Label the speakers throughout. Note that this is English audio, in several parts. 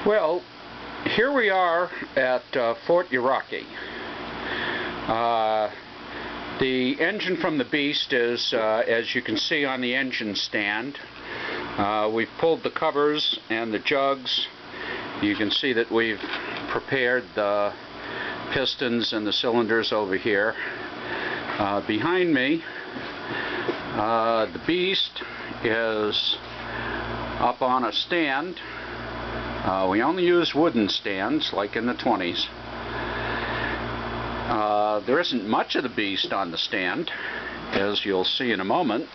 Speaker 1: Well, here we are at Fort Yarocki. The engine from the Beast is, as you can see on the engine stand. We've pulled the covers and the jugs. You can see that we've prepared the pistons and the cylinders over here. Behind me, the Beast is up on a stand. We only use wooden stands, like in the 20s. There isn't much of the Beast on the stand, as you'll see in a moment.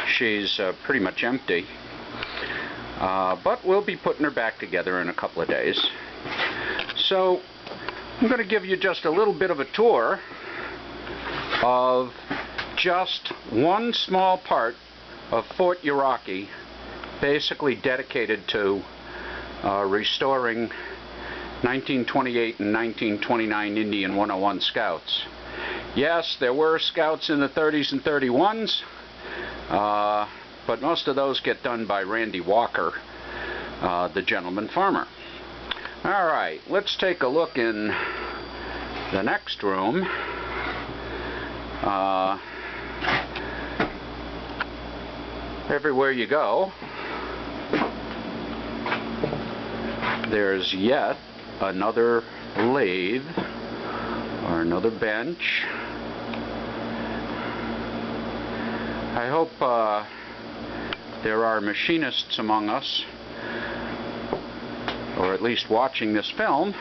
Speaker 1: She's pretty much empty. But we'll be putting her back together in a couple of days. So, I'm going to give you just a little bit of a tour of just one small part of Fort Yarocki, basically dedicated to restoring 1928 and 1929 Indian 101 Scouts. Yes, there were Scouts in the 30s and 31s, but most of those get done by Randy Walker, the gentleman farmer. Alright, let's take a look in the next room. Everywhere you go, there's yet another lathe or another bench. I hope there are machinists among us, or at least watching this film,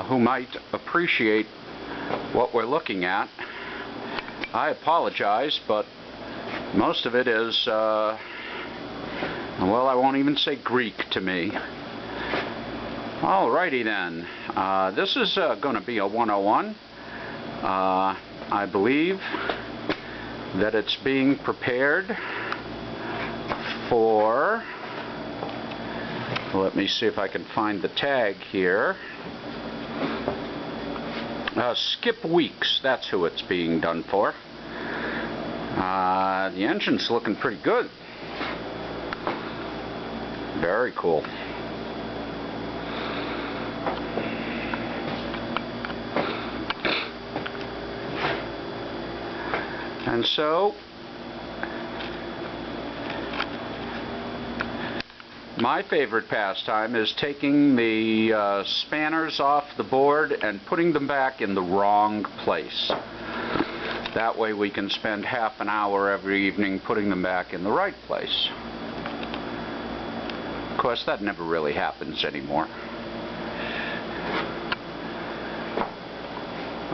Speaker 1: who might appreciate what we're looking at. I apologize, but most of it is, well, I won't even say Greek to me. Alrighty then. This is going to be a 101. I believe that it's being prepared for, let me see if I can find the tag here. Skip Weeks, that's who it's being done for. The engine's looking pretty good. Very cool. And so, my favorite pastime is taking the spanners off the board and putting them back in the wrong place. That way we can spend half an hour every evening putting them back in the right place. Of course, that never really happens anymore.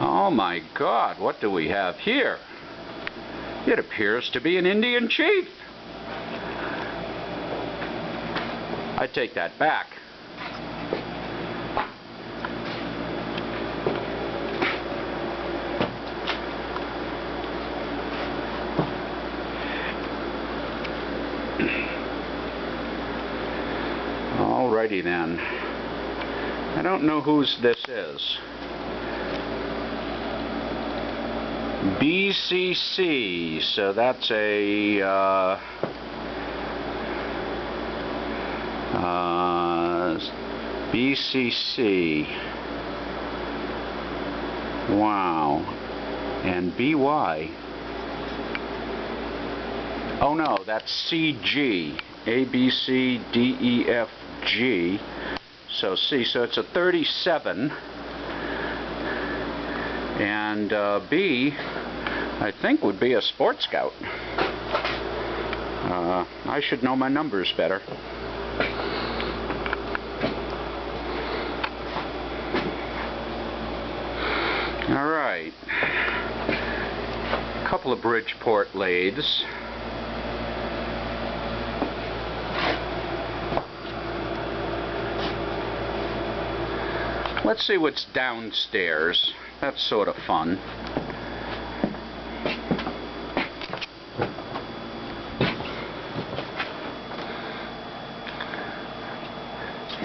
Speaker 1: Oh my God, what do we have here? It appears to be an Indian chief. I take that back. Alrighty then. I don't know whose this is. BCC, so that's a BCC. Wow. And BY. Oh no, that's CG. A, B, C, D, E, F, G. So C, so it's a 37. And B, I think, would be a Sport Scout. I should know my numbers better. Alright. A couple of Bridgeport lathes. Let's see what's downstairs. That's sort of fun.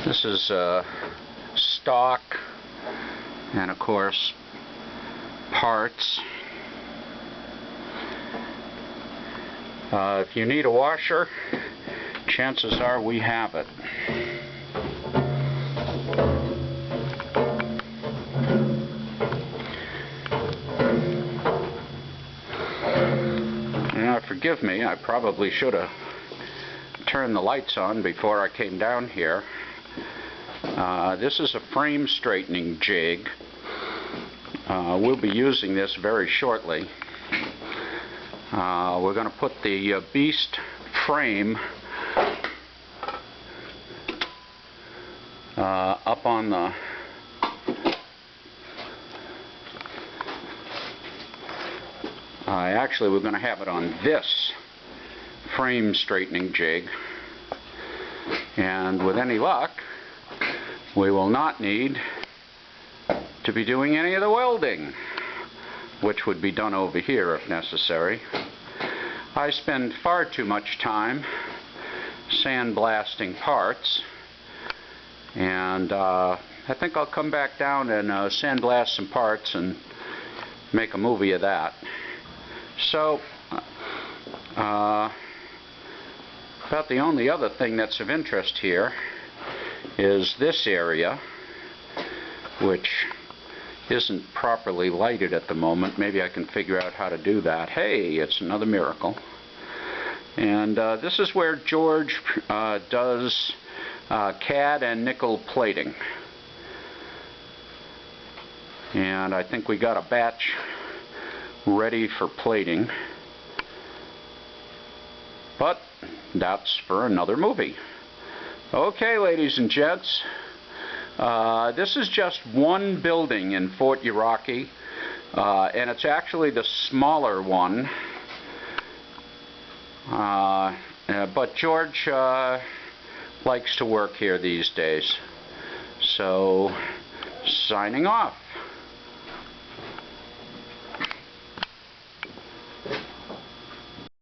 Speaker 1: This is stock, and of course parts. If you need a washer, chances are we have it. Now, forgive me, I probably should have turned the lights on before I came down here. This is a frame straightening jig. We'll be using this very shortly. We're going to put the beast frame up on the actually we're going to have it on this frame straightening jig, and with any luck we will not need to be doing any of the welding, which would be done over here if necessary. I spend far too much time sandblasting parts, and I think I'll come back down and sandblast some parts and make a movie of that. So about the only other thing that's of interest here is this area, which isn't properly lighted at the moment. Maybe I can figure out how to do that. Hey, it's another miracle. And this is where George does CAD and nickel plating. And I think we got a batch ready for plating. But that's for another movie. Okay, ladies and gents. This is just one building in Fort Yarocki, and it's actually the smaller one. But George likes to work here these days. So, signing off.